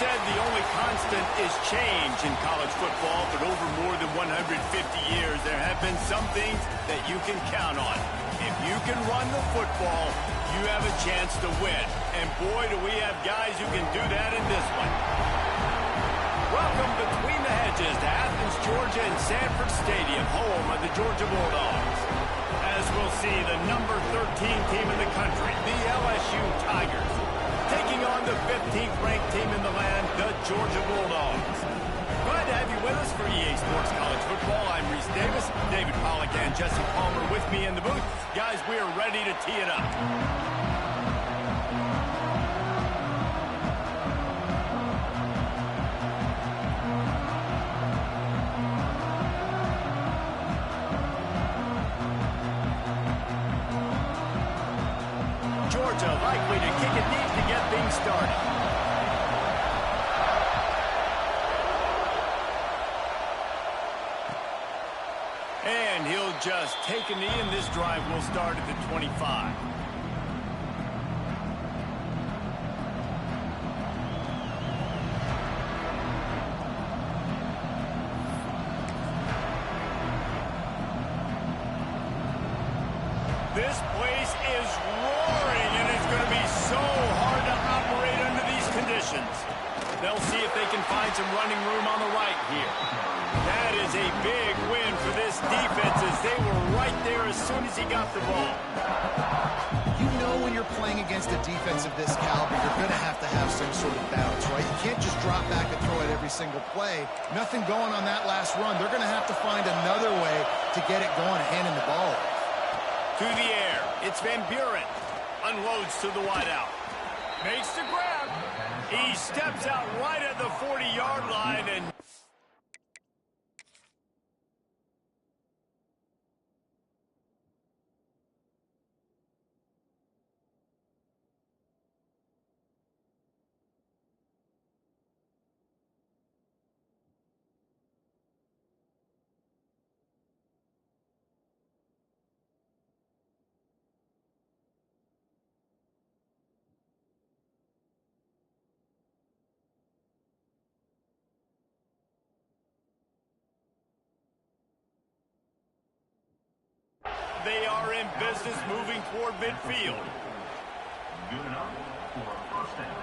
said the only constant is change in college football, but over more than 150 years, there have been some things that you can count on. If you can run the football, you have a chance to win. And boy, do we have guys who can do that in this one. Welcome between the hedges to Athens, Georgia and Sanford Stadium, home of the Georgia Bulldogs. As we'll see, the number 13 team in the country, the LSU Tigers, taking on the 15th ranked team in the land, the Georgia Bulldogs. Glad to have you with us for EA Sports College Football. I'm Reese Davis, David Pollack and Jesse Palmer with me in the booth. Guys, we are ready to tee it up. Georgia likely to kick it deep to get things started. And he'll just take a knee, and this drive will start at the 25. This place is roaring, and it's going to be so hard to operate under these conditions. They'll see if they can find some running room on the right here. That is a big win for this defense, as they were right there as soon as he got the ball. You know when you're playing against a defense of this caliber, you're going to have some sort of bounce, right? You can't just drop back and throw it every single play. Nothing going on that last run. They're going to have to find another way to get it going, handing the ball. To the air, it's Van Buren. Unloads to the wideout. Makes the grab. He steps out right at the 40-yard line and... They are in business moving toward midfield. Good enough for a first down.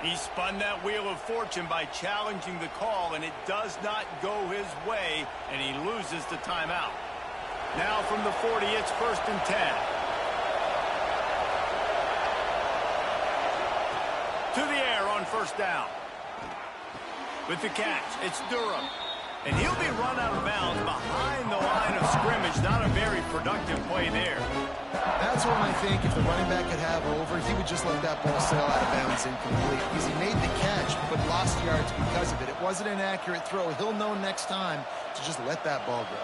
He spun that wheel of fortune by challenging the call, and it does not go his way, and he loses the timeout. Now from the 40, it's 1st and 10. To the air on 1st down. With the catch, it's Durham. And he'll be run out of bounds behind the line of scrimmage. Not a very productive play there. That's one I think if the running back could have over, he would just let that ball sail out of bounds incomplete. Because he made the catch, but lost yards because of it. It wasn't an accurate throw. He'll know next time to just let that ball go.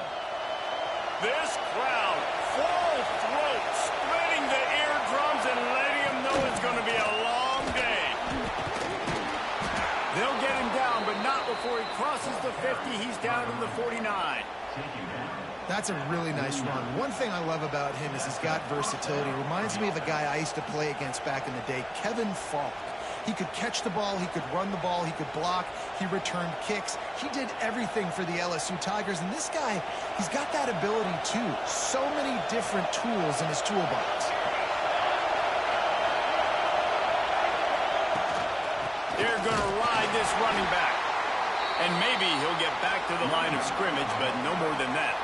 This crowd, full throat, splitting the eardrums and letting him know it's going to be a long day. They'll get him down, but not before he crosses the 50. He's down in the 49. That's a really nice run. One thing I love about him is he's got versatility. Reminds me of a guy I used to play against back in the day, Kevin Falk. He could catch the ball, he could run the ball, he could block, he returned kicks. He did everything for the LSU Tigers, and this guy, he's got that ability too. So many different tools in his toolbox. They're going to ride this running back. And maybe he'll get back to the line of scrimmage, but no more than that.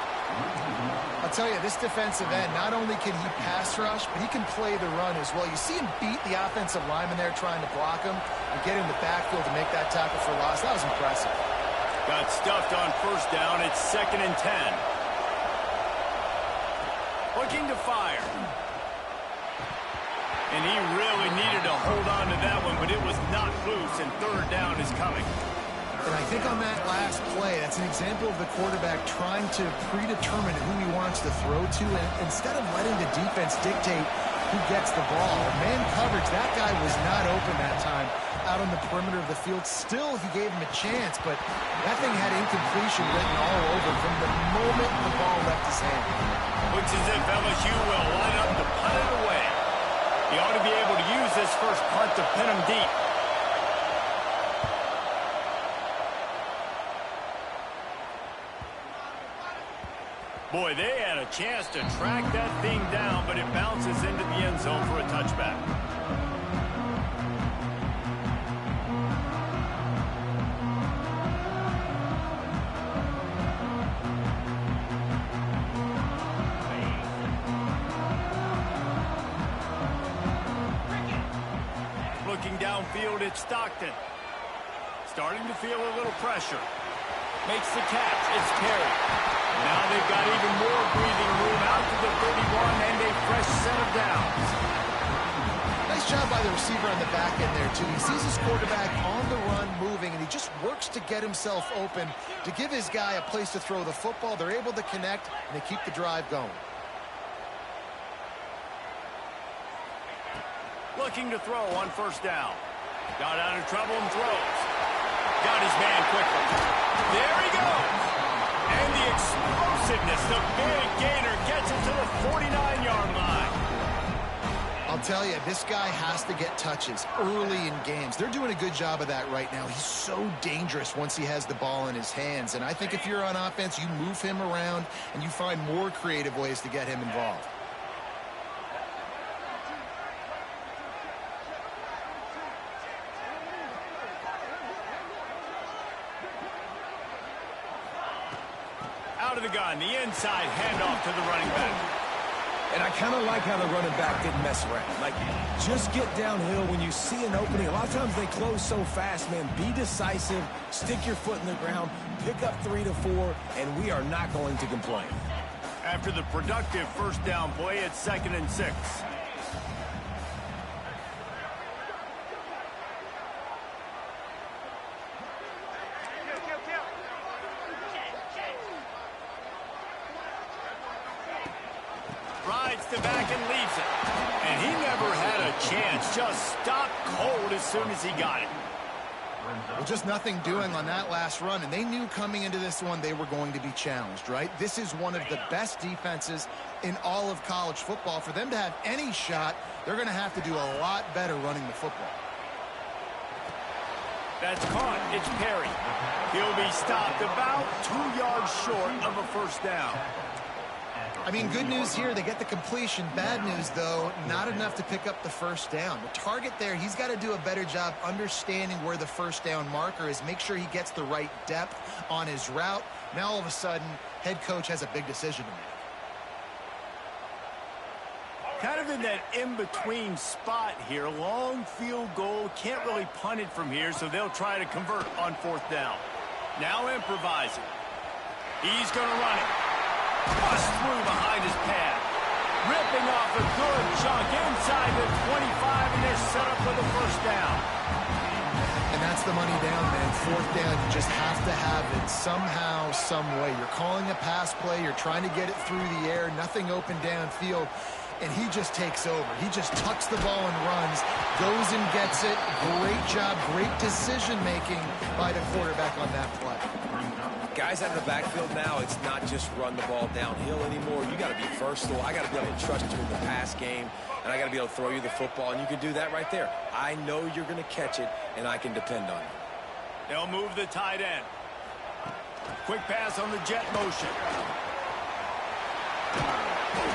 I'll tell you, this defensive end, not only can he pass rush, but he can play the run as well. You see him beat the offensive lineman there trying to block him and get in the backfield to make that tackle for loss. That was impressive. Got stuffed on 1st down. It's 2nd and 10. Looking to fire. And he really needed to hold on to that one, but it was not loose, and 3rd down is coming. And I think on that last play, that's an example of the quarterback trying to predetermine who he wants to throw to, and instead of letting the defense dictate who gets the ball. Man coverage, that guy was not open that time out on the perimeter of the field. Still, he gave him a chance, but that thing had incompletion written all over from the moment the ball left his hand. Looks as if LSU will line up to punt it away. He ought to be able to use this first punt to pin him deep. Boy, they had a chance to track that thing down, but it bounces into the end zone for a touchback. Looking downfield, it's Stockton. Starting to feel a little pressure. Makes the catch. It's Perry. Now they've got even more breathing room out to the 31 and a fresh set of downs. Nice job by the receiver on the back end there, too. He sees his quarterback on the run moving, and he just works to get himself open to give his guy a place to throw the football. They're able to connect, and they keep the drive going. Looking to throw on first down. Got out of trouble and throws. Got his man quickly. There he goes. And the explosiveness, the big gainer gets it to the 49-yard line. I'll tell you, this guy has to get touches early in games. They're doing a good job of that right now. He's so dangerous once he has the ball in his hands. And I think if you're on offense, you move him around and you find more creative ways to get him involved. Out of the gun, the inside handoff to the running back. And I kind of like how the running back didn't mess around. Like, just get downhill when you see an opening. A lot of times they close so fast, man. Be decisive, stick your foot in the ground, pick up 3 to 4, and we are not going to complain. After the productive first down play, it's 2nd and 6. Rides to back and leaves it. And he never had a chance. Just stopped cold as soon as he got it. Well, just nothing doing on that last run, and they knew coming into this one they were going to be challenged, right? This is one of the best defenses in all of college football. For them to have any shot, they're going to have to do a lot better running the football. That's caught. It's Perry. He'll be stopped about 2 yards short of a first down. I mean, good news here, they get the completion. Bad news, though, not enough to pick up the first down. The target there, he's got to do a better job understanding where the first down marker is, make sure he gets the right depth on his route. Now, all of a sudden, head coach has a big decision to make. Kind of in that in-between spot here. Long field goal. Can't really punt it from here, so they'll try to convert on 4th down. Now improvising. He's going to run it. Bust through behind his pad. Ripping off a good chunk inside the 25, and they're set up for the first down. And that's the money down, man. 4th down, you just have to have it somehow, some way. You're calling a pass play. You're trying to get it through the air. Nothing open downfield. And he just takes over. He just tucks the ball and runs, goes and gets it. Great job, great decision-making by the quarterback on that play. Guys out of the backfield now, it's not just run the ball downhill anymore. You got to be versatile. I got to be able to trust you in the pass game, and I got to be able to throw you the football, and you can do that right there. I know you're going to catch it, and I can depend on you. They'll move the tight end. Quick pass on the jet motion.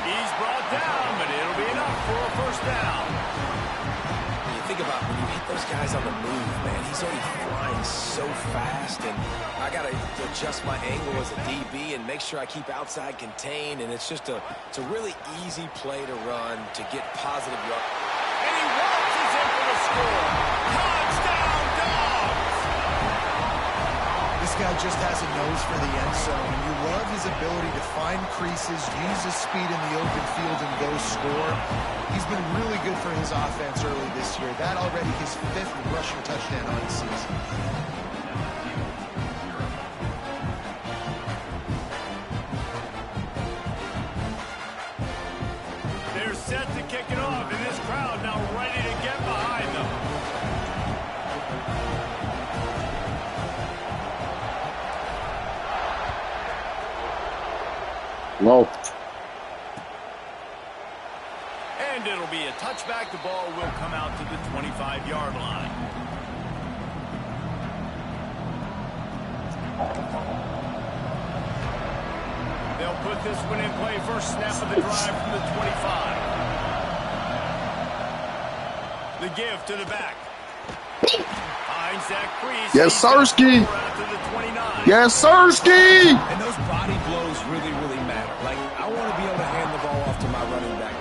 He's brought down, but it'll be enough for a first down. You think about when you hit those guys on the move, man, he's already flying so fast, and I got to adjust my angle as a DB and make sure I keep outside contained, and it's a really easy play to run to get positive yards. And he launches in for the score. Touchdown, Dogs! This guy just has a nose for the end zone. You love his ability to find creases, use his speed in the open field, and go score. He's been really good for his offense early this year. That already his 5th rushing touchdown on the season. They're set to kick it off, and this crowd now ready to get behind them. No. And it'll be a touchdown. touchback, the ball will come out to the 25-yard line. They'll put this one in play. First snap of the drive from the 25. The give to the back. Finds that crease. Yes, Sirski. Yes, Sirski. And those body blows really, really matter. Like, I want to be able to hand the ball off to my running back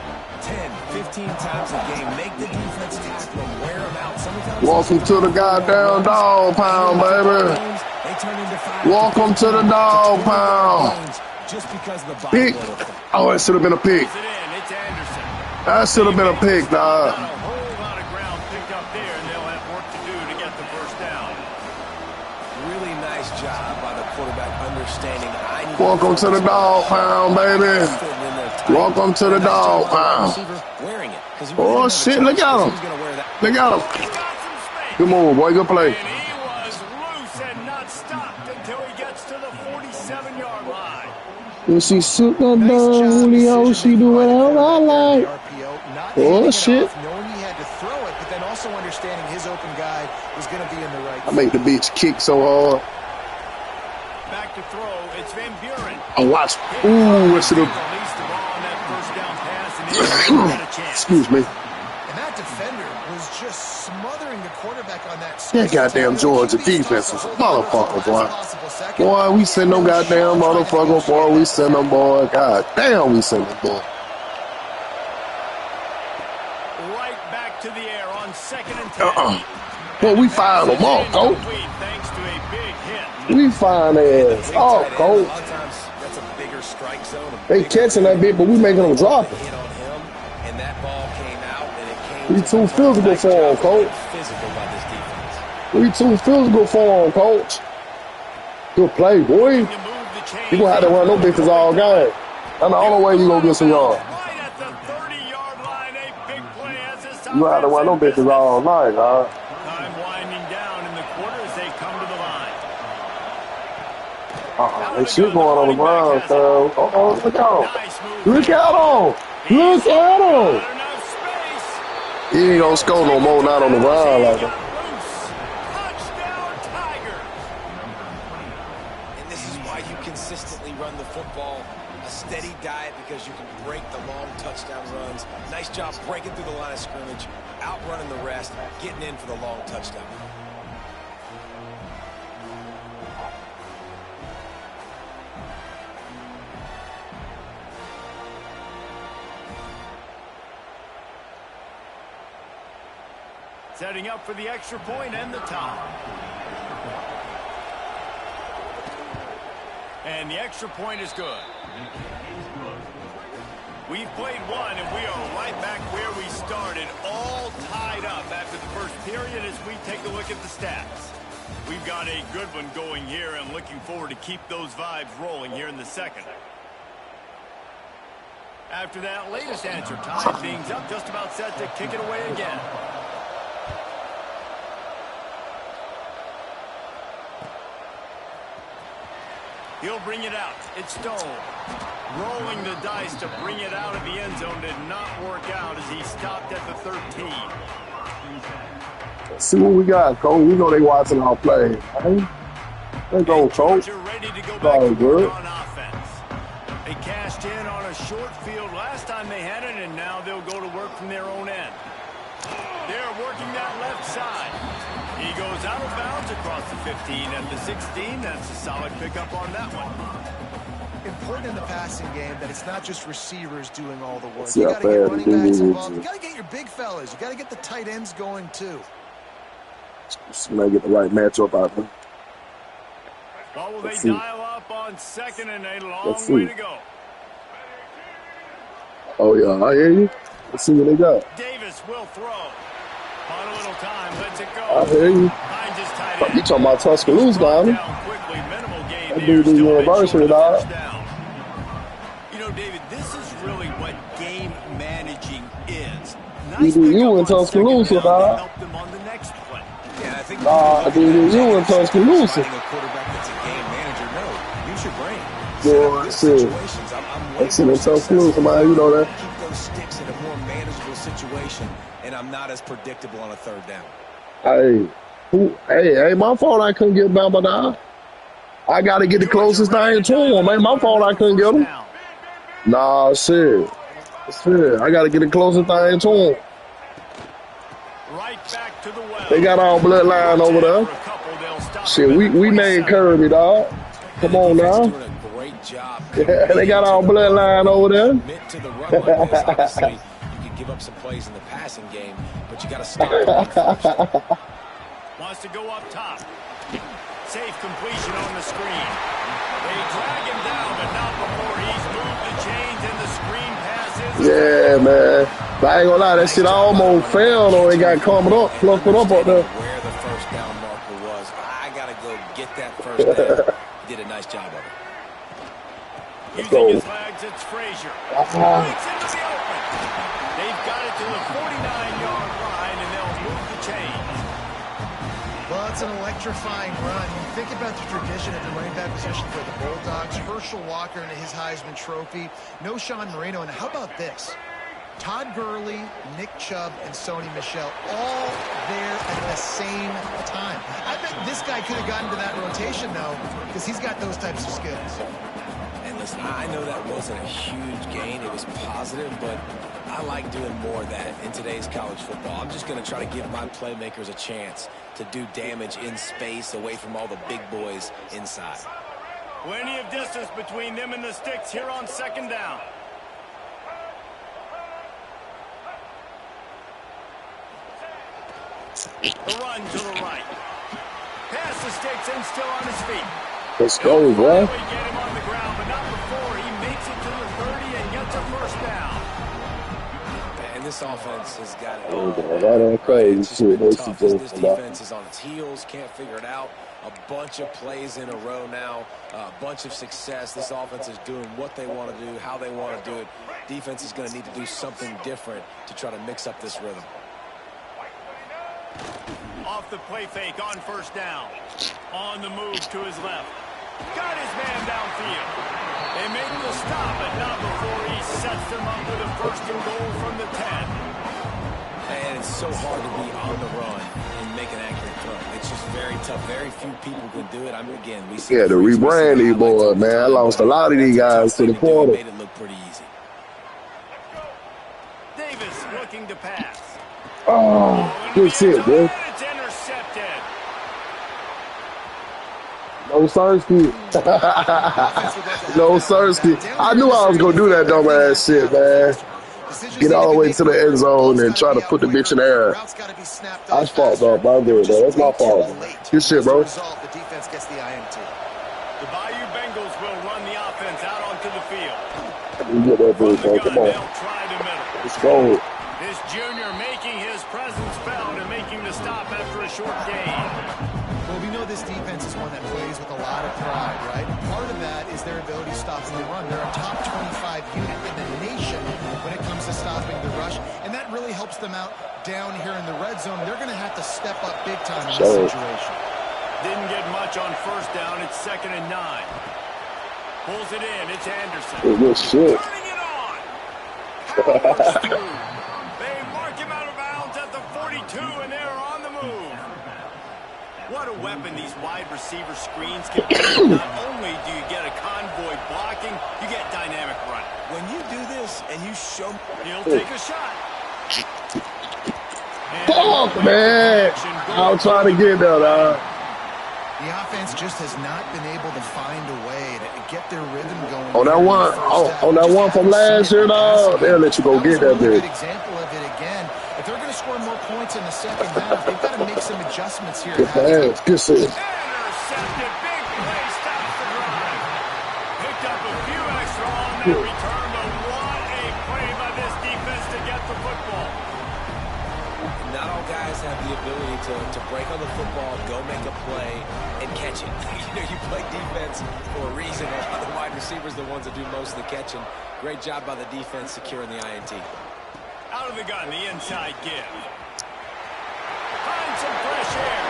10, 15 times a game. Make the defense tackle them, wear them out. Sometimes welcome to the goddamn dog pound, baby. Welcome to the dog pound. Just because of the body pick. Oh, that should have been a pick. That should have been a pick, dog. Welcome to the dog pound, baby. Welcome to the dog pound. Oh, shit. Look at him. Look at him. Good move, boy. Good play. And he was loose and not stopped until he gets to the 47-yard line. When she shoot that down, Julio, she do whatever I like. Oh, shit. Knowing he had to throw it, but then also understanding his open guy was going to be in the right. I make the bitch kick so hard. Back to throw, it's Van Buren. Oh, watch. Ooh, that should have. Excuse me. And that defender was just smothering the quarterback on that. That goddamn Georgia defense is a motherfucker, boy. Boy, we send no goddamn motherfucker, boy. We send them, boy. God damn, we send them, boy. Right back to the air on 2nd and 10. Boy, we fired them off, coach. We find ass. Oh, coach. They catching that bit, but we making them drop it. We too physical for him, coach. We too physical for him, coach. Good play, boy. You gonna have to run no bitches all game. That's the only way you gonna get some yards. You gonna have to run no bitches all night, huh? That shit going on the ground, so. Uh-oh, look out. Look at him. Look at him. He ain't gonna score no more, not on the ground like that. Touchdown, Tiger. And this is why you consistently run the football. A steady diet because you can break the long touchdown runs. Nice job breaking through the line of scrimmage, outrunning the rest, getting in for the long touchdown. Setting up for the extra point and the tie. And the extra point is good. We've played one, and we are right back where we started, all tied up after the first period as we take a look at the stats. We've got a good one going here, and looking forward to keep those vibes rolling here in the second. After that latest answer, tied things up, just about set to kick it away again. He'll bring it out. It's Stone. Rolling the dice to bring it out of the end zone did not work out as he stopped at the 13. Let's see what we got, Cole. We know they watching our play. Right? Let's go, Coach. Ready to go back to work on offense. They cashed in on a short field last time they had it, and now they'll go to work from their own end. They're working that left side. He goes out of bounds across the 15 at the 16. That's a solid pickup on that one. Important in the passing game that it's not just receivers doing all the work. You got to get running backs involved. You got to get your big fellas. You got to get the tight ends going too. Just gonna get the right matchup out there. Well, will they dial up on 2nd and a long way to go? Oh yeah, I hear you. Let's see what they got. Davis will throw. On a little time, lets it go. I hear you. You talking about Tuscaloosa, dog? That dude is university, dog. You know, David, this is really what game managing is. You in Tuscaloosa, dog. Help them on the next play. Yeah, I think you in Tuscaloosa. A quarterback that's a game manager, no, use your brain. Yeah, shit. That's in Tuscaloosa, man. You know that. Keep those sticks in a more manageable situation. separation, and I'm not as predictable on a third down. Hey, my fault I couldn't get Bama down. I got to get the closest thing to him. Ain't my fault I couldn't get him. Nah, shit. I got to get the closest thing to him. Right back to the well. They got our bloodline over there. Shit, we made Kirby, dog. Come on now. They got our bloodline over there. To the run like this, obviously, you can give up some plays in the passing game, but you got to start first. Wants to go up top. Safe completion on the screen. They drag him down, but not before he's moved the chains and the screen passes. Yeah, man. But I ain't gonna lie, that shit almost fell though. It got coming up, fluffed up there. Where the first down marker was. I gotta go get that first down. He did a nice job of it. Using his legs, it's Frazier. Breaks into the open. They've got it to the 49-yard line, and they'll move the chains. Well, it's an electrifying run. You think about the tradition at the running back position for the Bulldogs. Herschel Walker and his Heisman Trophy. No Sean Marino. And how about this? Todd Gurley, Nick Chubb, and Sony Michel all there at the same time. I bet this guy could have gotten to that rotation, though, because he's got those types of skills. And listen, I know that wasn't a huge gain. It was positive, but I like doing more of that in today's college football. I'm just going to try to give my playmakers a chance to do damage in space away from all the big boys inside. Plenty of distance between them and the sticks here on second down. The run to the right. Past the sticks and still on his feet. Let's go, bro. Get him on the ground, but not before he makes it to the 30 and gets a first down. And this offense has got it. This defense is on its heels, can't figure it out. A bunch of plays in a row now, a bunch of success. This offense is doing what they want to do, how they want to do it. Defense is going to need to do something different to try to mix up this rhythm. Off the play fake on first down. On the move to his left. Got his man downfield. They make the stop, but not before he sets them up with a first and goal from the 10. And it's so hard to be on the run and make an accurate throw. It's just very tough. Very few people can do it. I mean, again, we see the rebrand these boys, man. I lost a lot of these guys to the portal. Made it look pretty easy. Davis looking to pass. Oh, good shit, bro. It's intercepted. No Sersky. No Sersky. I knew I was going to do that dumbass shit, man. Get all the way to the end zone and try to put the bitch in the air. I fucked up, bro. I'm good, though. That's my fault. Good shit, bro. The Bayou Bengals will run the offense out onto the field. Get that dude, bro. Come on. Let's go. This junior making his presence felt and making the stop after a short gain. Well, we know this defense is one that plays with a lot of pride, right? Part of that is their ability to stop the run. They're a top 25 unit in the nation when it comes to stopping the rush, and that really helps them out down here in the red zone. They're going to have to step up big time in this situation. Didn't get much on first down. It's 2nd and 9. Pulls it in. It's Anderson. Good shit. Turning it on. Powers through. They mark him out of bounds at the 42, and they're on the move. What a weapon these wide receiver screens can be. Not only do you get a convoy blocking, you get dynamic running. When you do this and you show... He'll take a shot. Fuck, man. I'm trying to get that, The offense just has not been able to find a way to get their rhythm going. On that one from last year, dog, they'll let you go get that bitch. Good example of it again. If they're going to score more points in the second half, they've got to make some adjustments here. Good pass, good shit. Intercepted, big play, stops the drive. Picked up a few extra on that return, but what a play by this defense to get the football. Not all guys have the ability to break on the football, go make a play, and catch it. You play defense for a reason. A lot of the wide receivers are the ones that do most of the catching. Great job by the defense securing the INT. Out of the gun, the inside give. Find some fresh air.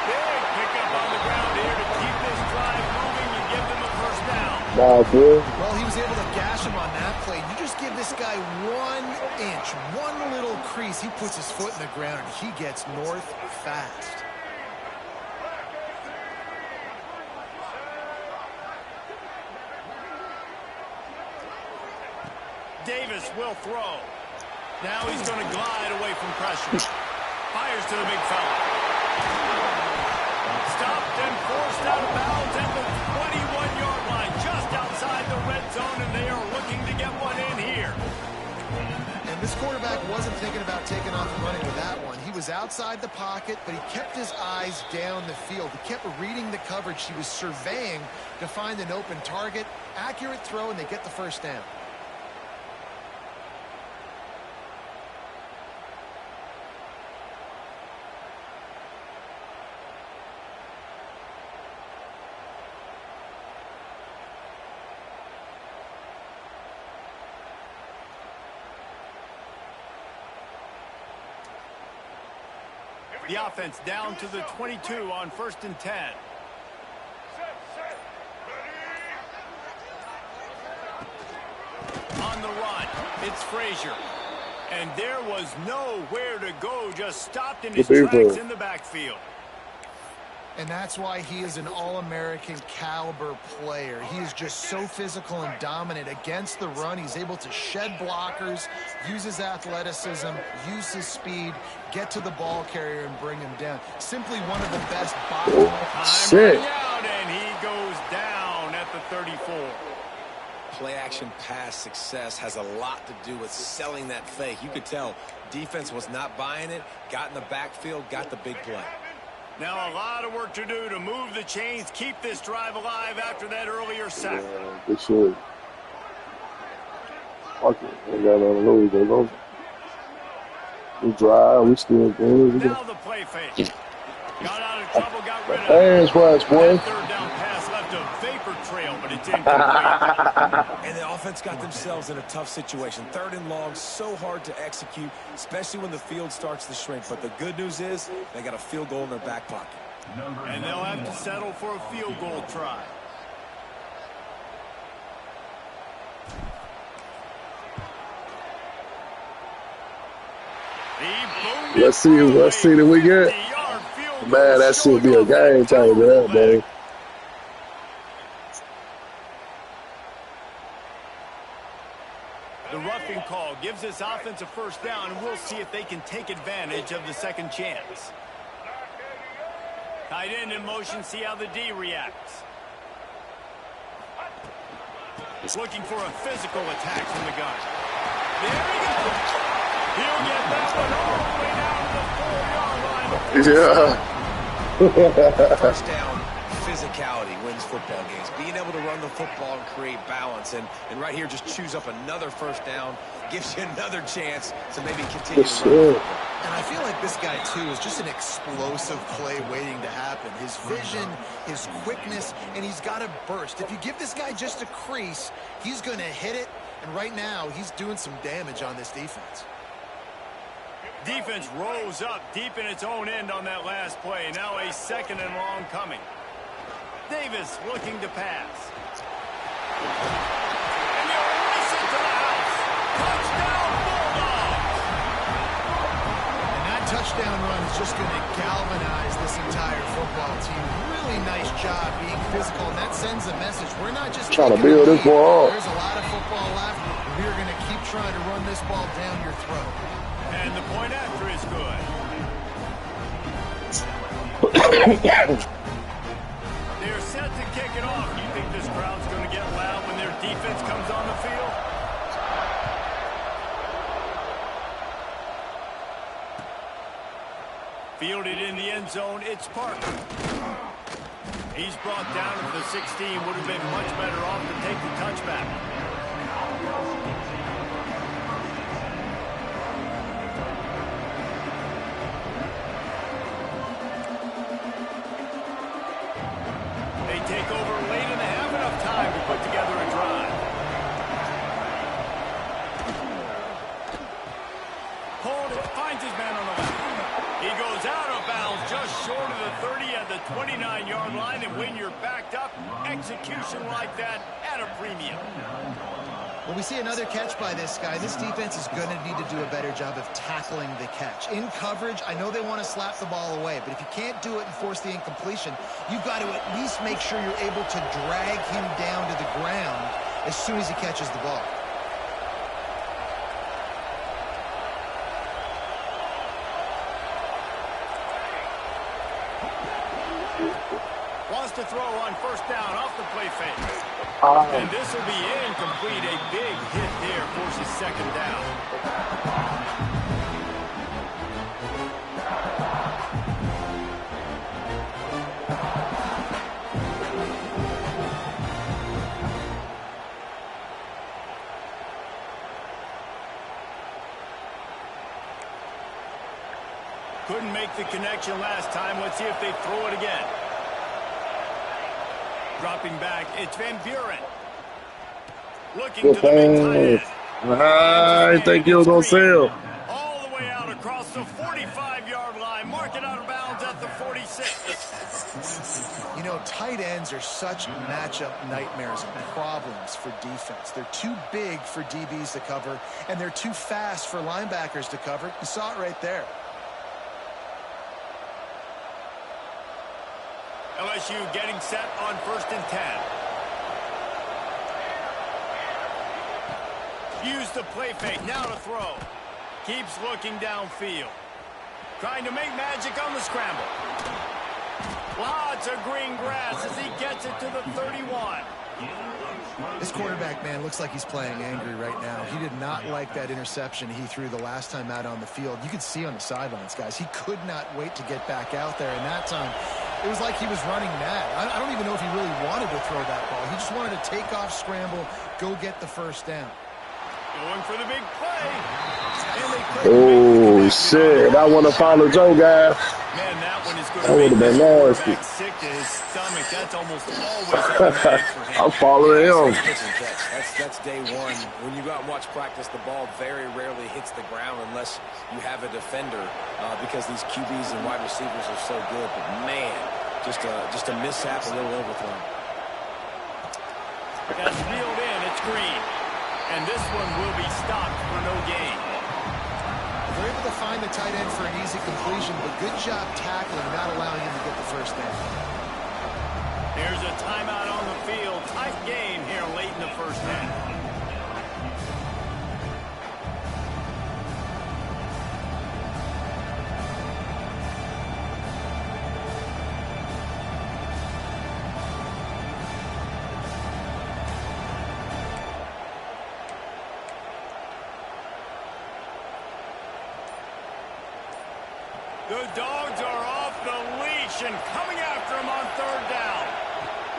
Big pickup on the ground here to keep this drive moving and give them a first down. Nah, good. Well, he was able to gash him on that play. You just give this this guy 1 inch, one little crease, he puts his foot in the ground and he gets north fast. Davis will throw. Now he's going to glide away from pressure. Fires to the big fella. Stopped and forced out of bounds at the 21-yard line, just outside the red zone, and they are looking to get one in here. And this quarterback wasn't thinking about taking off and running with that one. He was outside the pocket, but he kept his eyes down the field. He kept reading the coverage. He was surveying to find an open target. Accurate throw, and they get the first down. The offense down to the 22 on 1st and 10. On the run, it's Frazier. And there was nowhere to go, just stopped in his tracks in the backfield. And that's why he is an all-American caliber player. He is just so physical and dominant against the run. He's able to shed blockers, use his athleticism, use his speed, get to the ball carrier and bring him down. Simply one of the best boxing. Out, and he goes down at the 34. Play-action pass success has a lot to do with selling that fake. You could tell defense was not buying it, got in the backfield, got the big play. Now a lot of work to do to move the chains, keep this drive alive after that earlier sack. Good shit. Fuck it. Ain't got nothing to lose, though. We drive, we still good. Now the play fake. Got out of trouble, got rid of hands rush, boy. Third down pass left a vapor trail, but it's incomplete. And the offense got themselves in a tough situation. 3rd and long, so hard to execute, especially when the field starts to shrink. But the good news is they got a field goal in their back pocket. And they'll have to settle for a field goal try. Let's see that we get. Man, that should be a game changer, man. The roughing call gives this offense a first down, and we'll see if they can take advantage of the second chance. Tight end in motion, see how the D reacts. Looking for a physical attack from the gun. There he goes. He'll get that one all the way down to the 4-yard line. Yeah. First down, physicality wins football games. Being able to run the football and create balance. And right here, just choose up another first down. Gives you another chance to maybe continue to run. And I feel like this guy, too, is just an explosive play waiting to happen. His vision, his quickness, and he's got a burst. If you give this guy just a crease, he's going to hit it. And right now, he's doing some damage on this defense. Defense rose up deep in its own end on that last play. Now a 2nd and long coming. Davis looking to pass. And they'll race it to the house. Touchdown, Bulldogs! And that touchdown run is just going to galvanize this entire football team. Really nice job being physical, and that sends a message. We're not just trying to build this ball up. There's a lot of football left. We're going to keep trying to run this ball down your throat. And the point after is good. They're set to kick it off. You think this crowd's going to get loud when their defense comes on the field? Fielded in the end zone, it's Parker. He's brought down to the 16. Would have been much better off to take the touchback. Take over late in the half, enough time to put together a drive. Hold it, finds his man on the left. He goes out of bounds just short of the 30 at the 29-yard line, and when you're backed up, execution like that at a premium. Well, we see another catch by this guy. This defense is going to need to do a better job of tackling the catch. In coverage, I know they want to slap the ball away, but if you can't do it and force the incompletion, you've got to at least make sure you're able to drag him down to the ground as soon as he catches the ball. Wants to throw on first down off the play fake. And this will be incomplete. A big hit there forces second down. Couldn't make the connection last time. Let's see if they throw it again. Dropping back, it's Van Buren. Looking to the big tight end. I think he was going to sell. All the way out across the 45-yard line. Mark it out of bounds at the 46. You know, tight ends are such matchup nightmares and problems for defense. They're too big for DBs to cover, and they're too fast for linebackers to cover. You saw it right there. LSU getting set on 1st and 10. Use the play fake, now to throw. Keeps looking downfield. Trying to make magic on the scramble. Lots of green grass as he gets it to the 31. This quarterback, man, looks like he's playing angry right now. He did not like that interception he threw the last time out on the field. You could see on the sidelines, guys. He could not wait to get back out there, and that time it was like he was running mad. I don't even know if he really wanted to throw that ball. He just wanted to take off, scramble, go get the first down. Going for the big play. Oh, shit. I want to follow Joe, guys. Man, that one is going That would have been nasty. Sick to his stomach. That's almost always automatic for him. I'm following him. That's day one. When you go out and watch practice, the ball very rarely hits the ground unless you have a defender because these QBs and wide receivers are so good. But, man, just a mishap, a little overthrown. That's reeled in. It's Green. And this one will be stopped for no gain. They're able to find the tight end for an easy completion, but good job tackling, not allowing him to get the first down. There's a timeout on the field. Tight game here late in the first half. The Dogs are off the leash and coming after him on third down.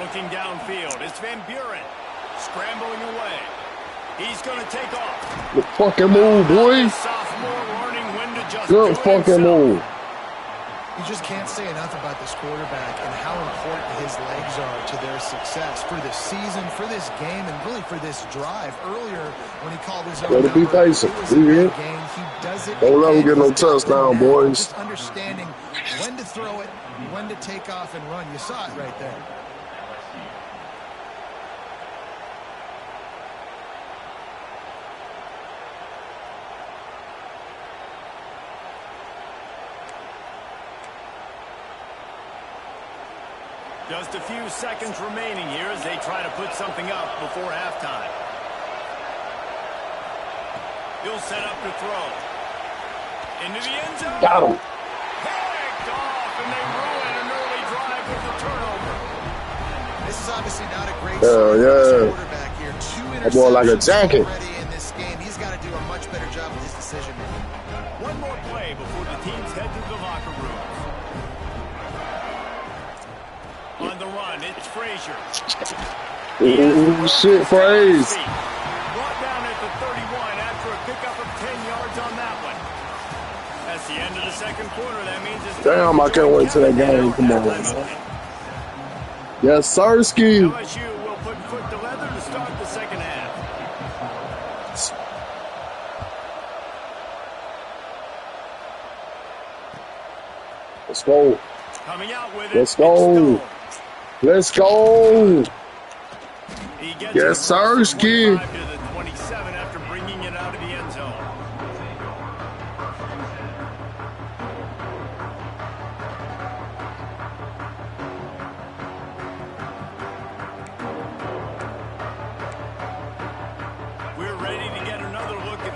Looking downfield, it's Van Buren scrambling away. He's going to take off. Good fucking move, boy. Sophomore learning when to just Good fucking move. You just can't say enough about this quarterback and how important his legs are to their success for this season, for this game, and really for this drive. Earlier, when he called his own Gotta be number, patient. it was a big game. He does it. Don't let him get no again. touchdown, boys. Just understanding when to throw it, when to take off and run. You saw it right there. Just a few seconds remaining here as they try to put something up before halftime. He'll set up to throw. Into the end zone. Got him. Picked off, and they ruin an early drive with the turnover. This is obviously not a great yeah. quarterback here. 2 That boy like a interceptions jacket. already in this game. He's got to do a much better job with his decision making. One more play before the teams head to the locker rooms. On the run, it's Frazier. Ooh, shit, Fraze. Brought down at the 31 after a pickup of 10 yards on that one. That's the end of the second quarter. That means it's Damn, I can't wait till that game. Come on, man. Yes, Sirski. LSU will put foot to leather to start the second half. Let's go. Coming out with it. Let's go. Let's go. Yes, Sirski.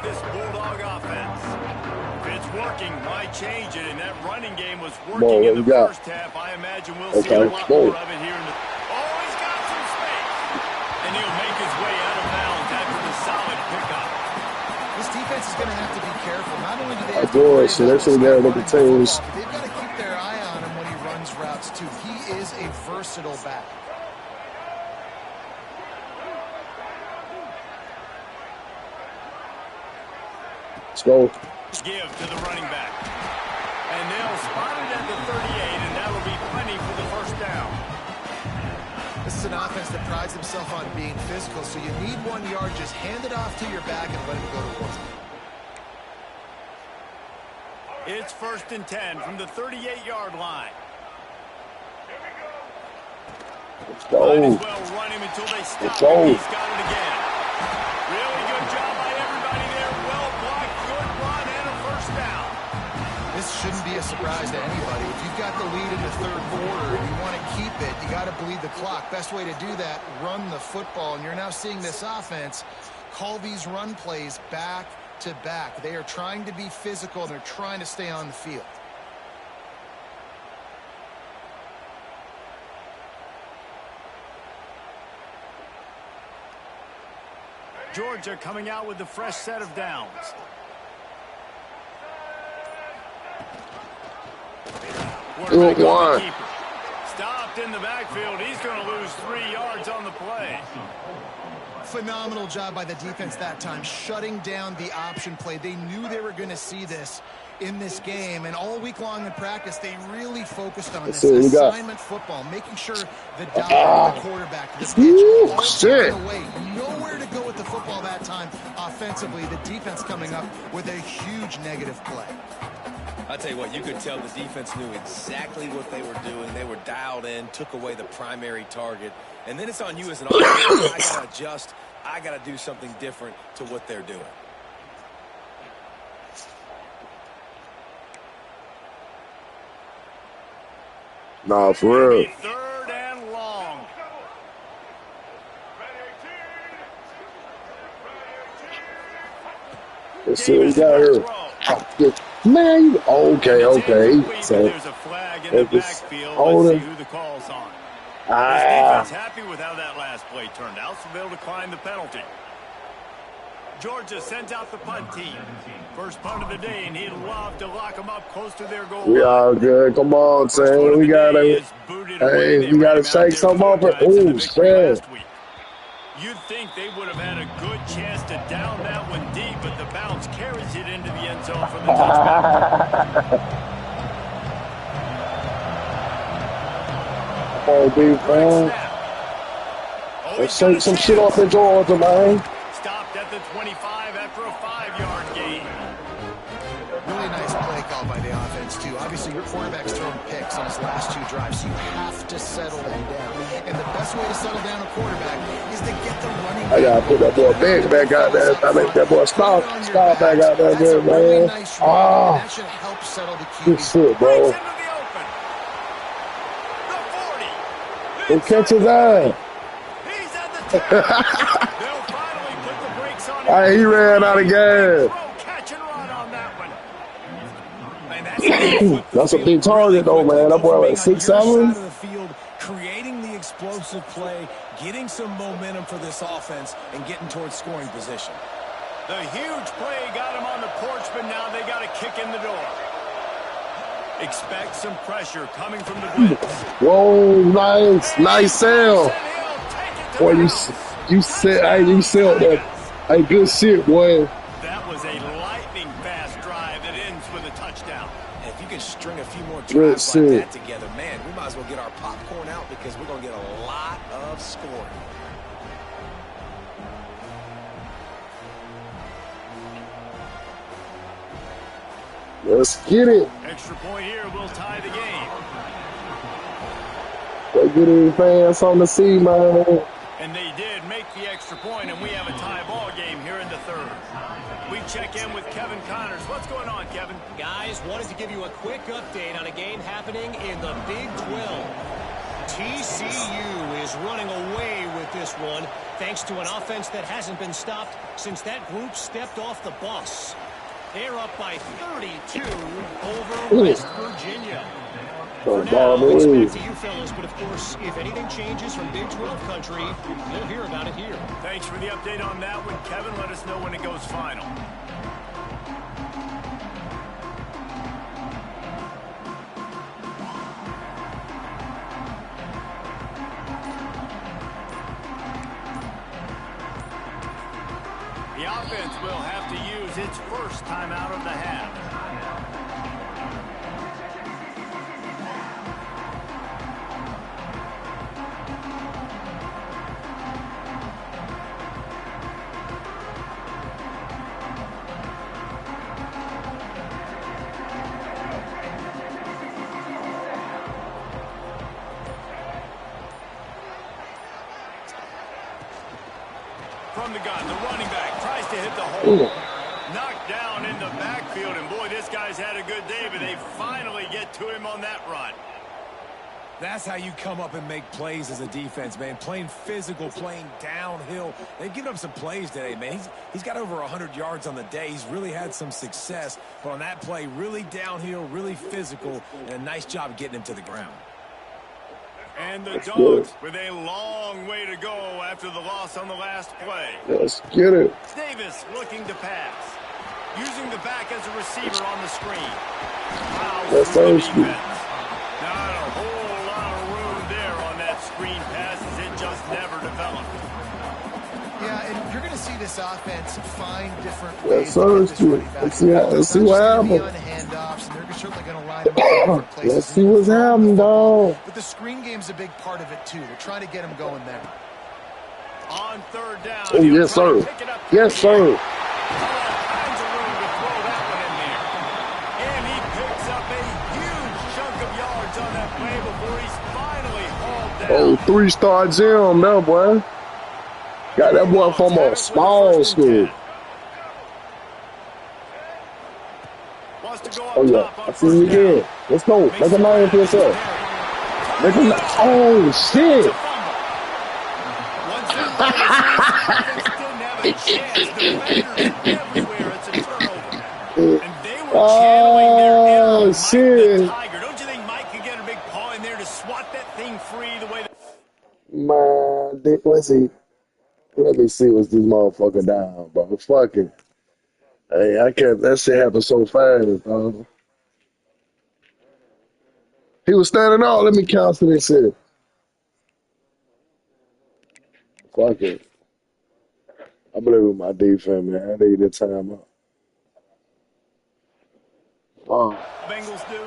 this Bulldog offense. If it's working, why change it? And that running game was Come working on, in what we the got? first half. I imagine we'll see Okay, a lot go. more of it here in the... Oh, he's got some space. And he'll make his way out of bounds after the solid pickup. This defense is going to have to be careful. Not only do they have to Boy, worry so about they should get running the the teams. football, they've got to keep their eye on him when he runs routes, too. He is a versatile back. Let's go. Give to the running back. And they'll spot it at the 38, and that'll be plenty for the first down. This is an offense that prides himself on being physical, so you need 1 yard. Just hand it off to your back and let him go to work. It's 1st and 10 from the 38-yard line. Let's go. Might as well run him until they stop Let's go. him. He's got it again. Really good job by everybody there. Well blocked, good run, and a first down. This shouldn't be a surprise to anybody. If you've got the lead in the third quarter and you want to keep it, you got to bleed the clock. Best way to do that, run the football. And you're now seeing this offense call these run plays back to back. They are trying to be physical, and they're trying to stay on the field. Georgia coming out with a fresh set of downs. Good one. Stopped in the backfield. He's going to lose 3 yards on the play. Phenomenal job by the defense that time, shutting down the option play. They knew they were going to see this in this game, and all week long in practice, they really focused on this assignment football, making sure the dot, the quarterback, the pitch, all taken away. Nowhere to go with the football that time offensively. The defense coming up with a huge negative play. I'll tell you what, you could tell the defense knew exactly what they were doing. They were dialed in, took away the primary target. And then it's on you as an offense. I got to adjust. I got to do something different to what they're doing. Nah, for real. 3rd and long. Let's see what we got here. Man, okay. So, there's a flag in the backfield. Let's see who the call's on. This defense happy with how that last play turned out, so they'll decline the penalty. Georgia sends out the punt team. First punt of the day, and he'd love to lock them up close to their goal. We are good. Come on, Sam. We got to. Hey, we got to shake some up. Ooh, Sam. You'd think they would have had a good chance to down that one deep, but the bounce carries it into the end zone for the touchdown. Oh, big man. Let's shake some shit off in Georgia, man. Stopped at the 25 after a 5-yard gain. Really nice play call by the offense, too. Obviously, your quarterback's thrown picks on his last 2 drives, so you have to settle them down. And the best way to settle down a quarterback is to get the running back. I got to put that boy bench back out there. I make that boy stop back out there, good, man. That should help settle the QB. Good shit, bro. Go catch his eye. He's at the top. They'll finally put the brakes on him. Hey, he ran out of gas. Catch and run on that one. That's a big target, though, man. That boy like 6'7". Creating the explosive play, getting some momentum for this offense, and getting towards scoring position. The huge play got him on the porch, but now they got a kick in the door. Expect some pressure coming from the blitz. Whoa, nice sell. Boy, you sailed that. Hey, good shit, boy. That was a lightning fast drive that ends with a touchdown. If you can string a few more drives like that together, man, we might as well get our popcorn out because we're going to get a lot of scoring. Let's get it. Extra point here will tie the game. They get any fans on the sea, man. And they did make the extra point, and we have a tie ball game here in the third. We check in with Kevin Connors. What's going on, Kevin? Guys, wanted to give you a quick update on a game happening in the Big 12. TCU is running away with this one thanks to an offense that hasn't been stopped since that group stepped off the bus. They're up by 32 over West Virginia. For now, it's back to you fellas, but of course, if anything changes from Big 12 country, you'll hear about it here. Thanks for the update on that one, Kevin. Let us know when it goes final. The offense will have to use its first timeout of the half. From the gun, the running back tries to hit the hole. Knocked down in the backfield, and boy, this guy's had a good day, but they finally get to him on that run. That's how you come up and make plays as a defense, man. Playing physical, playing downhill. They've given up some plays today, man. He's got over 100 yards on the day. He's really had some success. But on that play, really downhill, really physical, and a nice job getting him to the ground. And the Dogs with a long way to go after the loss on the last play. Let's get it. Davis looking to pass. Using the back as a receiver on the screen. That's thirsty. Not a whole lot of room there on that screen pass as it just never developed. Yeah, and you're going to see this offense find different That's ways thirsty. Let's see what happens. Handoffs, and they're certainly going to line them up in different places. Let's see what's happening, dog. But the screen game's a big part of it, too. They're trying to get them going there. On third down. Oh, yes, sir. Yes, sir. All kinds of room to throw that one in there. And he picks up a huge chunk of yards on that play before he's finally hauled down. Oh, 3-star gem now, boy. Got that boy from a small school. Oh, yeah. I see him again. Let's go. Make a name for yourself. Make a name. Oh, shit. Oh, shit. Don't you think Mike could get a big paw in there to swat that thing free the way that... Man, let's see. Let me see what's this motherfucker down, bro. Fuck it. Hey, I can't. That shit happened so fast, bro. He was standing out. Let me cancel this shit. Fuck it. I believe with my defense, man. I need this time up. Bengals do.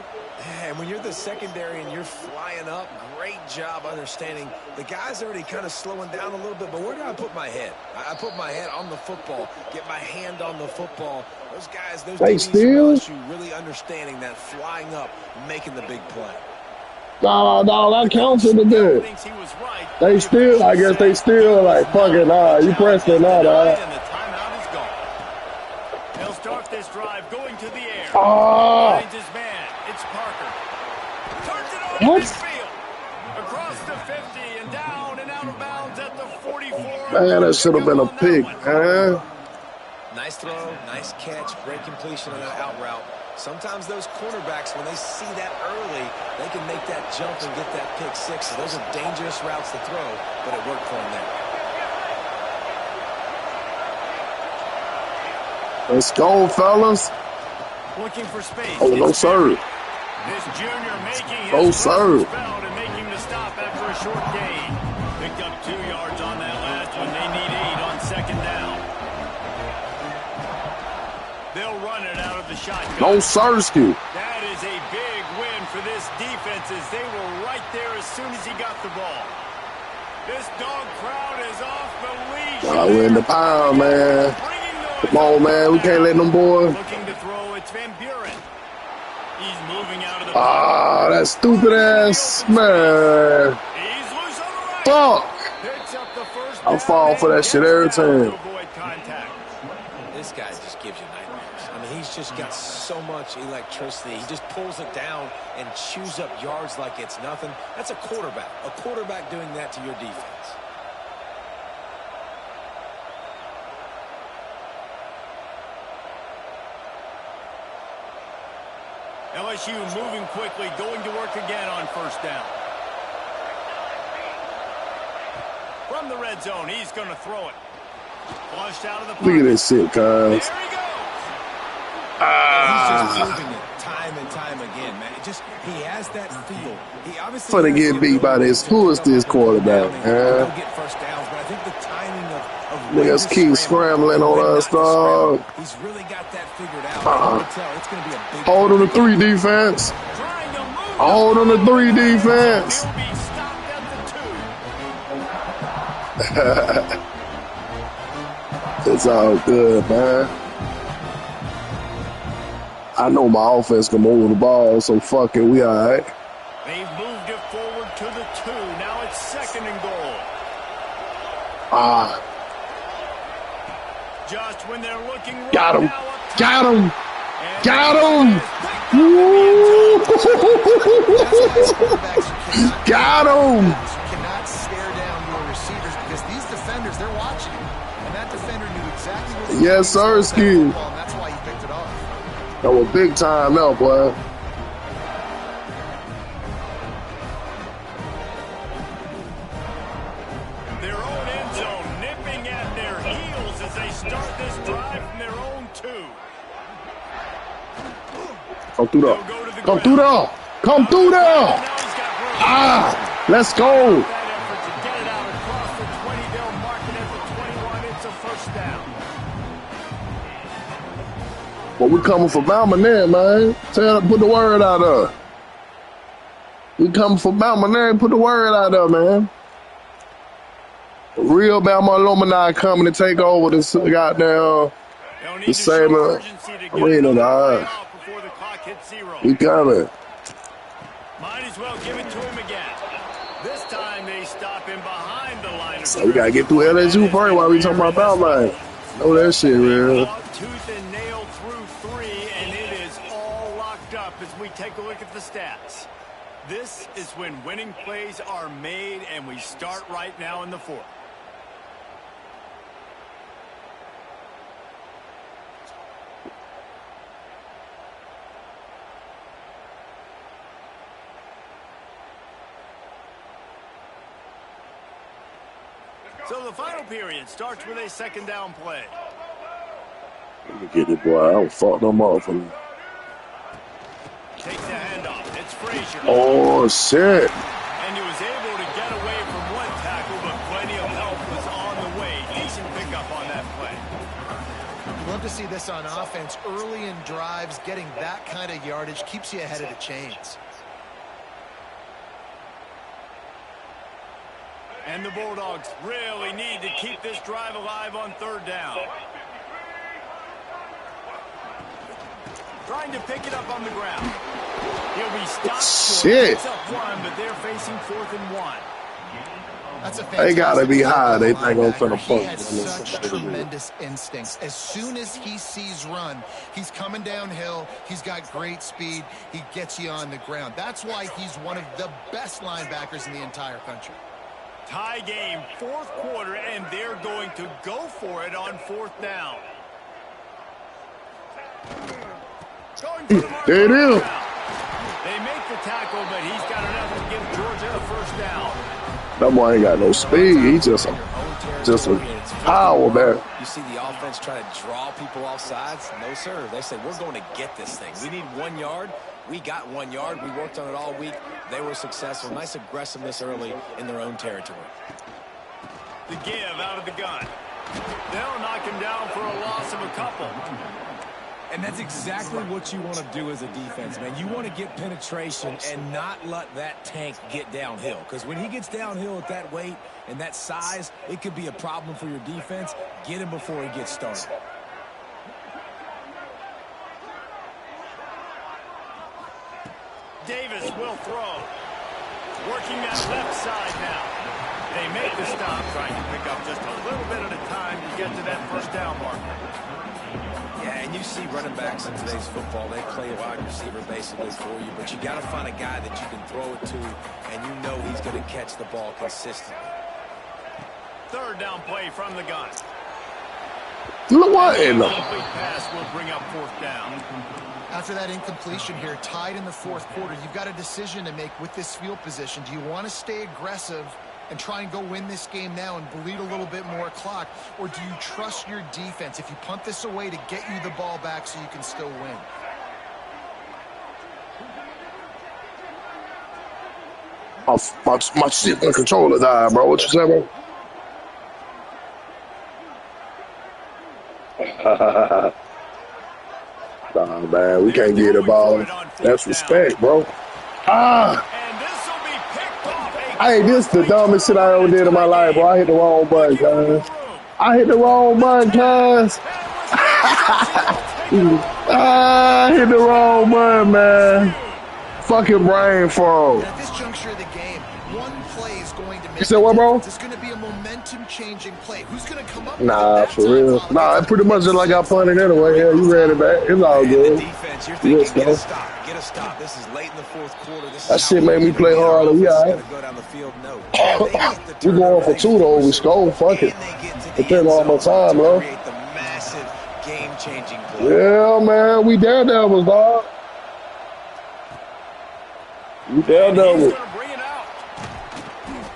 And when you're the secondary and you're flying up, great job understanding. The guy's already kind of slowing down a little bit, but where do I put my head? I put my head on the football, get my hand on the football. Those guys, those DBs from LSU really understanding that flying up, making the big play. No, that counts in the bit. They still, I guess they still like, fuck it, nah, you pressed it, nah, dog. And the timeout is gone. They'll start this drive going to the air. Finds his man. It's Parker. Turns it on midfield. Across the 50 and down and out of bounds at the 44. Man, that should have been a pick, man. Nice throw, nice catch, great completion on that out route. Sometimes those cornerbacks, when they see that early, they can make that jump and get that pick six. So those are dangerous routes to throw, but it worked for them there. Let's go, fellas. Looking for space. Oh, no, sir. This junior making his no, sir. spell and making the stop after a short gain. Picked up 2 yards on that last one. They need 8 on second down. They'll run it out of the shotgun. No, Sirski. That is a big win for this defense as they were right there as soon as he got the ball. This dog crowd is off the leash. We're in the power, man. Come on, man. We can't let them boys. Looking to throw, it's Van Buren. He's moving out of the that stupid ass, man. He's loose on the right. Fuck. Picks up the first I fall for that shit every time. This guy just gives you nightmares. I mean, he's just got so much electricity. He just pulls it down and chews up yards like it's nothing. That's a quarterback. A quarterback doing that to your defense. LSU moving quickly, going to work again on first down. From the red zone, he's going to throw it. Flushed out of the pocket. Look at this shit, cuz. There he goes. He's just proving it time and time again, man. He has that feel. He obviously Finna get beat by this. Who is this quarterback, man? Get first downs, but I think the timing of niggas keep scrambling on us, dog. He's really got that figured out. It's gonna be a big hold on the 3 defense. Hold on the 3 defense. It's all good, man. I know my offense can move the ball, so fuck it, we all right. They've moved it forward to the 2. Now it's 2nd and goal. Just when they're looking right got him. Now, got him. Got him. Woo. Got him. You cannot stare down your receivers because these defenders, they're watching. And that defender knew exactly what he was yes, sir, Ski. and that's why he picked it off. That was big time now, boy. Their own end zone nipping at their heels as they start this drive from their own 2. Come through there. Come through there. Come through there. Let's go. That effort to get it out across the 20, they'll mark it at the 21. It's a first down. But we coming for Bama now, man. Put the word out there. We coming for Bama now. Put the word out there, man. Real Bama alumni coming to take over this goddamn the same arena, dog. We coming. Might as well give it to him again. This time they stop him behind the line. So we gotta get through LSU first while we talking about Bama. Know that shit, man. Tooth and nail through 3, and it is all locked up as we take a look at the stats. This is when winning plays are made, and we start right now in the 4th. So the final period starts with a 2nd down play. Let me get it, boy. I don't fuck them up. Takes the handoff. It's Frazier. Oh, shit. And he was able to get away from one tackle, but plenty of help was on the way. Decent pickup on that play. You'd love to see this on offense. Early in drives, getting that kind of yardage keeps you ahead of the chains. And the Bulldogs really need to keep this drive alive on 3rd down. Trying to pick it up on the ground. He'll be stopped. Shit. It's up 1, but they're facing 4th and 1. That's a they gotta be high. They think I'm finna He fuck. has such tremendous instincts. As soon as he sees run, he's coming downhill. He's got great speed. He gets you on the ground. That's why he's one of the best linebackers in the entire country. Tie game, 4th quarter, and they're going to go for it on 4th down. Going for the mark. There it is. They make the tackle, but he's got enough to give Georgia a first down. That boy ain't got no speed. He just a power man. You see the offense try to draw people off sides? No, sir. They say, we're going to get this thing. We need 1 yard. We got 1 yard. We worked on it all week. They were successful. Nice aggressiveness early in their own territory. The give out of the gun. They'll knock him down for a loss of a couple. And that's exactly what you want to do as a defense, man. You want to get penetration and not let that tank get downhill. Because when he gets downhill at that weight and that size, it could be a problem for your defense. Get him before he gets started. Davis will throw. Working that left side now. They make the stop, trying to pick up just a little bit at a time to get to that first down marker. Yeah, and you see running backs in today's football, they play a wide receiver basically for you, but you got to find a guy that you can throw it to, and you know he's going to catch the ball consistently. 3rd down play from the gun. Look what in the complete pass will bring up 4th down. After that incompletion here, tied in the fourth quarter, you've got a decision to make with this field position. Do you want to stay aggressive and try and go win this game now and bleed a little bit more clock, or do you trust your defense if you punt this away to get you the ball back so you can still win? My shit, my controller died, bro. What you say, bro? Nah, man, we can't get the ball. That's respect, bro. Hey, this is the dumbest shit I ever did in my life, bro. I hit the wrong button, guys. I hit the wrong button, guys. I hit the wrong button, man. Fucking brain fog. At this juncture of the game, one play is going to make. You said what, bro? It's going to be a momentum-changing play. Who's going to come up? Nah, for real. Nah, it pretty much just like I punted anyway. Yeah, you ran it back. It's all good. Defense, you're thinking, get a stop. Get a stop. This is late in the fourth quarter. That shit made me play harder. We all right. We going for 2 though. We score. Fuck it. Depend on my time, bro. Yeah, man. We daredevils, dog. We daredevils.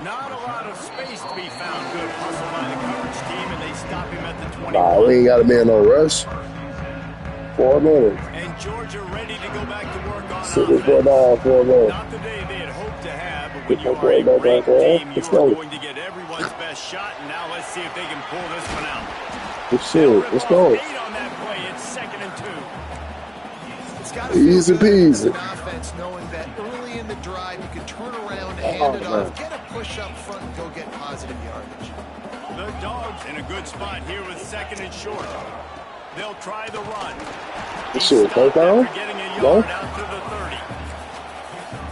Not a lot of space to be found. Good hustle by the coverage team, and they stop him at the 21. Nah, we ain't got to be in no rush. 4 minutes. And Georgia ready to go back to work on Sit this boy down 4 minutes. Not the day they had hoped to have, but when you are a great team, you are going to get everyone's best shot, and now let's see if they can pull this one out. Let's go. On that play, it's 2nd and 2. Easy peasy. Offense, knowing that early in the drive you can turn around, hand it off, get a push up front, and go get positive yardage. The Dogs in a good spot here with 2nd and short. They'll try the run. This shit, first down? No? Out to the 30.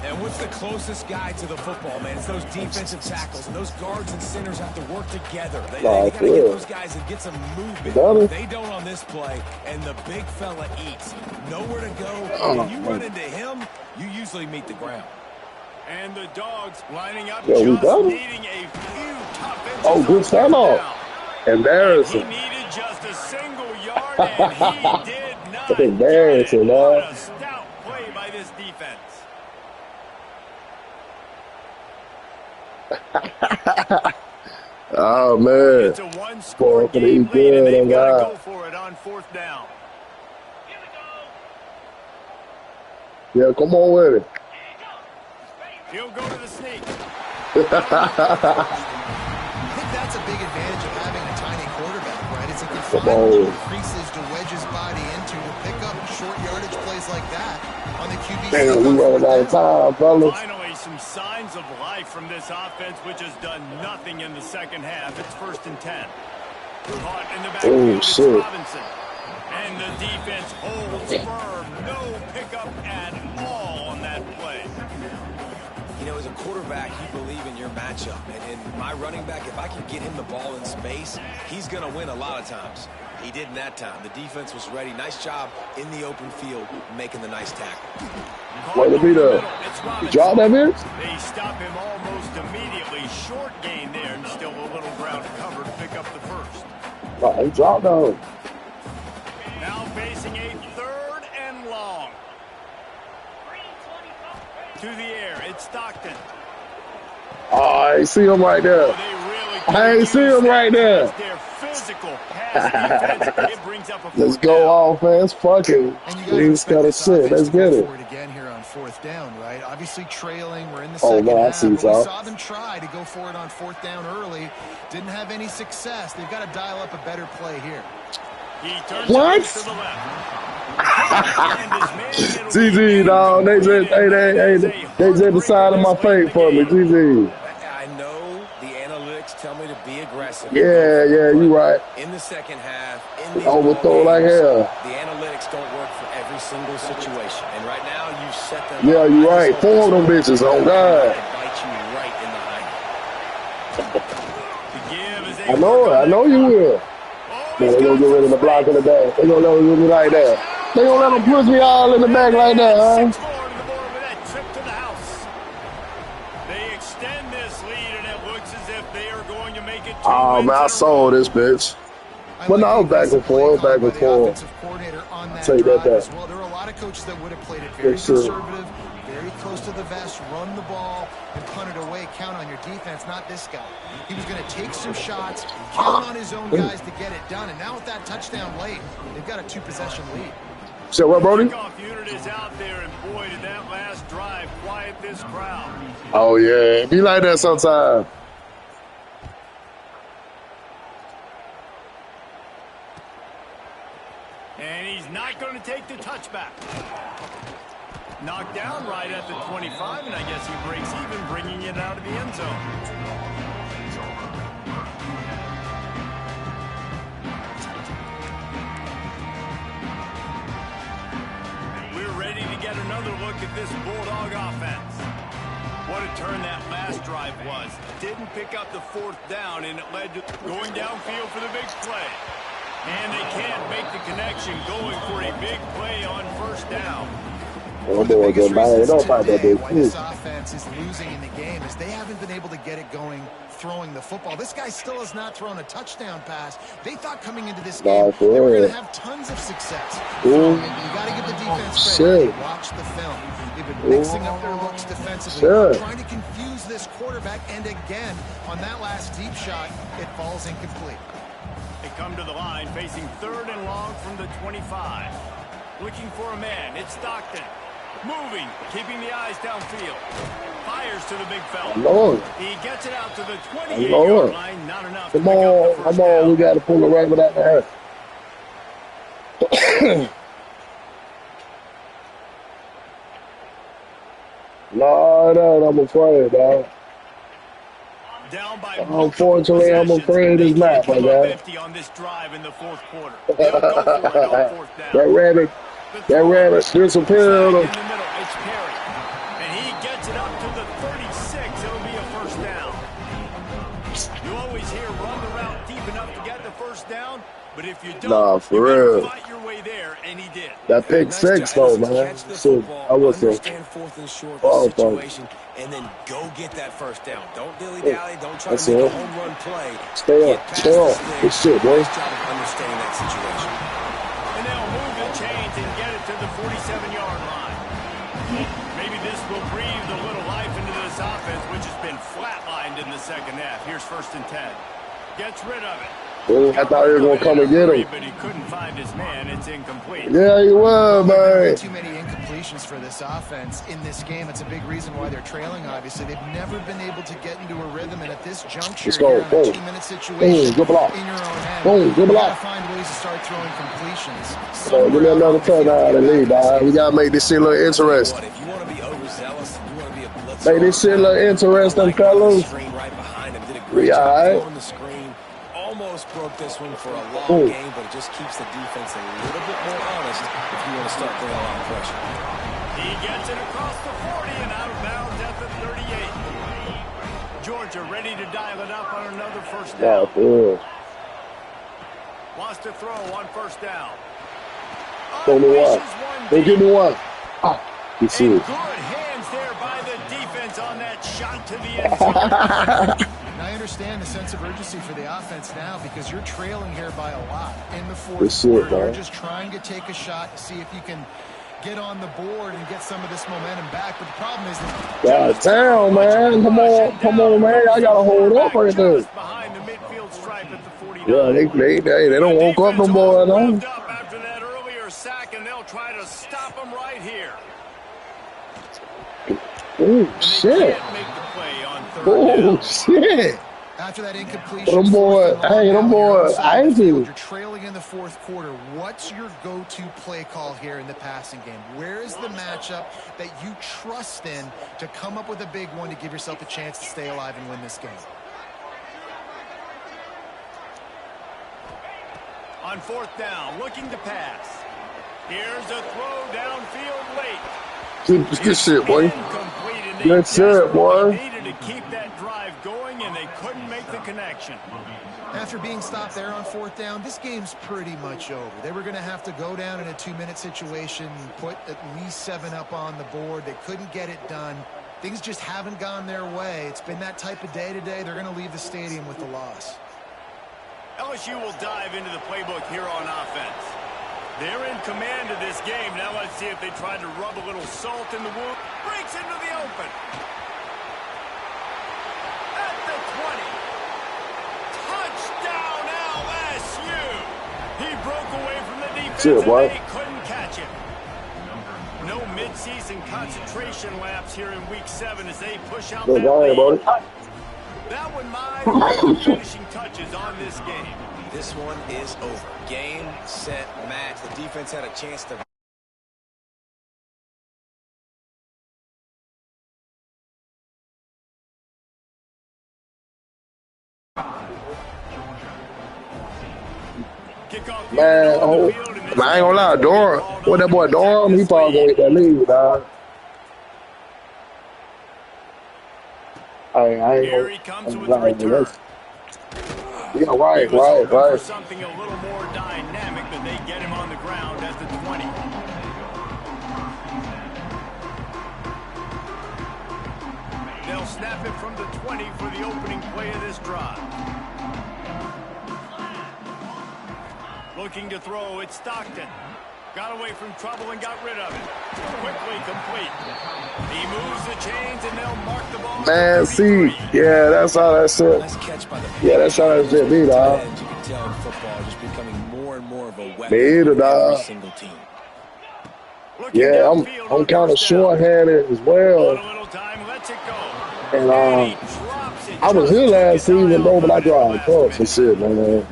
And what's the closest guy to the football, man? It's those defensive tackles. And those guards and centers have to work together. They got to get those guys and get some movement. They don't on this play, and the big fella eats. Nowhere to go. When you run into him, you usually meet the ground. And the Dogs lining up needing a few tough inches. Oh, good standoff. Embarrassing. He needed just a single yard, and he did not. That's embarrassing, man. What a stout play by this defense. Oh, man. It's a one-score game lead, and they've got to go for it on 4th down. Yeah, come on with it. He'll go to the sneak. I think that's a big advantage of having a tiny quarterback, right? It's a confined creases to wedge his body into to pick up short yardage plays like that on the QB. Damn, we running out of time, fellas. Finally, some signs of life from this offense, which has done nothing in the second half. It's 1st and 10. Caught in the backfield, it's Robinson. And the defense holds firm. No pickup at all on that play. You know, as a quarterback, you believe in your matchup. And my running back, if I can get him the ball in space, he's going to win a lot of times. He did in that time. The defense was ready. Nice job in the open field making the nice tackle. Way to be there. You drop that, Vince? They stop him almost immediately. Short gain there and still a little ground cover to pick up the first. Oh, he dropped down. Now facing a 3rd and long. To the air, it's Stockton. Oh, I see him right there. I ain't see him right there. Their physical pass defense. It brings up a Let's go offense. Fuck it. We just got to sit. Let's get it. Again here on 4th down, right? Obviously trailing. We're in the second half. I see, we saw them try to go for it on 4th down early. Didn't have any success. They've got to dial up a better play here. He turns what? To the left. GG, dog. They just the side of my face for me. GG. I know the analytics tell me to be aggressive. Yeah, you right. In the second half, overthrow like hell. The analytics don't work for every single situation. And right now, you set them. Yeah, you right. 4 of them bitches. Oh, God. Bite you right in the eye. I know you will. Man, they gonna get rid of the block in the back. They gonna let me like that. They gonna let them push me all in the back like that, huh? They extend this lead, and it looks as if they are going to make it. Oh man, I saw this bitch. But no, back and forth, back and forth. Take that back. Well, there are a lot of coaches that would have played it very conservative, very close to the vest, run the ball, and punt it away. Count on your defense, not this guy. He was going to take some shots, count on his own guys to get it done. And now with that touchdown late, they've got a 2-possession lead. So what, Brody? Kickoff unit is out there, and boy, did that last drive quiet this crowd. Oh yeah, be like that sometimes. And he's not going to take the touchback. Knocked down right at the 25, and I guess he breaks even, bringing it out of the end zone. We're ready to get another look at this Bulldog offense. What a turn that last drive was. Didn't pick up the 4th down, and it led to going downfield for the big play. And they can't make the connection, going for a big play on 1st down. One of the biggest reasons today why this offense is losing in the game is they haven't been able to get it going throwing the football. This guy still has not thrown a touchdown pass. They thought coming into this game they were going to have tons of success. You got to give the defense credit. Watch the film. They've been mixing up their looks defensively, trying to confuse this quarterback. And again, on that last deep shot, it falls incomplete. They come to the line, facing 3rd and long from the 25. Looking for a man. It's Stockton. Moving, keeping the eyes downfield. Fires to the big fella. He gets it out to the 28-yard line. Not enough. Come on. We got to pull the rabbit out there. Lord, I'm afraid, dog. Unfortunately, I'm afraid it's not, my guy. On this drive in the 4th quarter. That rabbit disappeared. In the middle, it's Perry. And he gets it up to the 36. It'll be a 1st down. You always hear run the route deep enough to get the 1st down, but if you don't, for real. Fight your way there, and he did. That pick 6 though, man. So I was understand 4th and short situation, and then go get that 1st down. Don't dilly-dally. Don't try to make a home run play. Stay up. Good shit, boy. Nice job of understanding that situation. And they'll move the chains and get it to the 47-yard line. Maybe this will breathe a little life into this offense, which has been flatlined in the 2nd half. Here's 1st and 10. Gets rid of it. I thought he was going to come and get him. But he couldn't find his man. It's incomplete. Yeah, he was, man. Too many incompletions for this offense in this game. It's a big reason why they're trailing, obviously. They've never been able to get into a rhythm, and at this juncture, let's go. you're in a 2-minute situation good block. in your own end. Good you block. got to find ways to start throwing completions. Give me another touchdown and lead, dog. We got to make this shit a little interesting. If you want to be overzealous, you want to be a blitzer. Make this shit a little interesting, fellas. Right behind him. Did a We great all job right. throwing the screen. Almost broke this one for a long game, but it just keeps the defense a little bit more honest if you want to start bringing a lot of pressure. He gets it across the 40 and out of bounds at the 38. Georgia ready to dial it up on another 1st down. Wants to throw on 1st down. Give me one. Give me one. You see it. Good hands there by the defense on that shot to the end zone. I understand the sense of urgency for the offense now because you're trailing here by a lot in the 4th quarter. You're just trying to take a shot to see if you can get on the board and get some of this momentum back. But the problem is God damn, man. Come on, man. I got to hold up right there. Behind the midfield stripe at the 49. Yeah, they don't woke up no more. After that earlier sack, and they'll try to stop them right here. Oh, shit. Oh, shit. After that incompletion, them boys, you're trailing in the 4th quarter. What's your go-to play call here in the passing game? Where is the matchup that you trust in to come up with a big one to give yourself a chance to stay alive and win this game? On 4th down, looking to pass. Here's a throw downfield late. Good shit, boy. Good shit, boy. Needed to keep that drive going, and they couldn't make the connection. After being stopped there on 4th down, this game's pretty much over. They were going to have to go down in a 2-minute situation, put at least 7 up on the board. They couldn't get it done. Things just haven't gone their way. It's been that type of day today. They're going to leave the stadium with the loss. LSU will dive into the playbook here on offense. They're in command of this game. Now let's see if they try to rub a little salt in the wound. Breaks into the open. At the 20. Touchdown LSU. He broke away from the defense and they couldn't catch him. No midseason concentration laps here in week 7 as they push out that lead. That one might be finishing touches on this game. This one is over. Game, set, match. The defense had a chance to... Man, I ain't gonna lie, Durham. What that boy Durham? He probably gonna get that lead, dog. I ain't gonna. Yeah, right. Something a little more dynamic than they get him on the ground at the 20. They'll snap it from the 20 for the opening play of this drive. Looking to throw, it's Stockton. Got away from trouble and got rid of it. Quickly complete. He moves the chains and they'll mark the ball. Man, see, yeah, that's how that's it. Yeah, that's how that's it, me, dog. You can tell in football just becoming more and more of a weapon me either, for every dog. single team. Yeah, I'm kind of short-handed as well. And I was here last season, though, but I drive trucks and shit, man.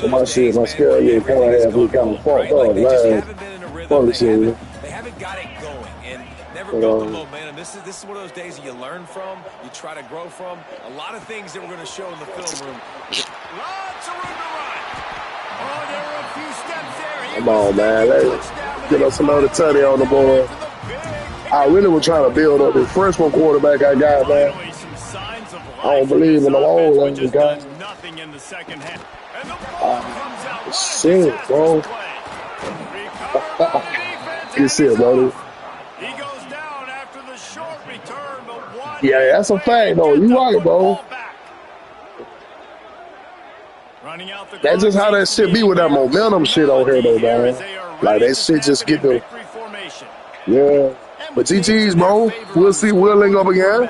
So my skill, yeah, kind of fucked up last season. They haven't got it going and never built the momentum. This is one of those days that you learn from, you try to grow from. A lot of things that we're going to show in the film room. Lots of room to run. Oh, there were a few steps there. Come on, man. Let's get us another tutty on the board. I really was trying to build up this freshman quarterback I got, man. I don't believe in the old one, guys. Nothing in the second half. Shit, bro. Good shit, brother. He goes down after the short return, but one. Yeah, that's a fact, though. You right, bro. That's just how that shit be with that momentum shit on here, though, man. Like, that shit just get the... Yeah. But GG's, bro. We'll see. We'll link up again.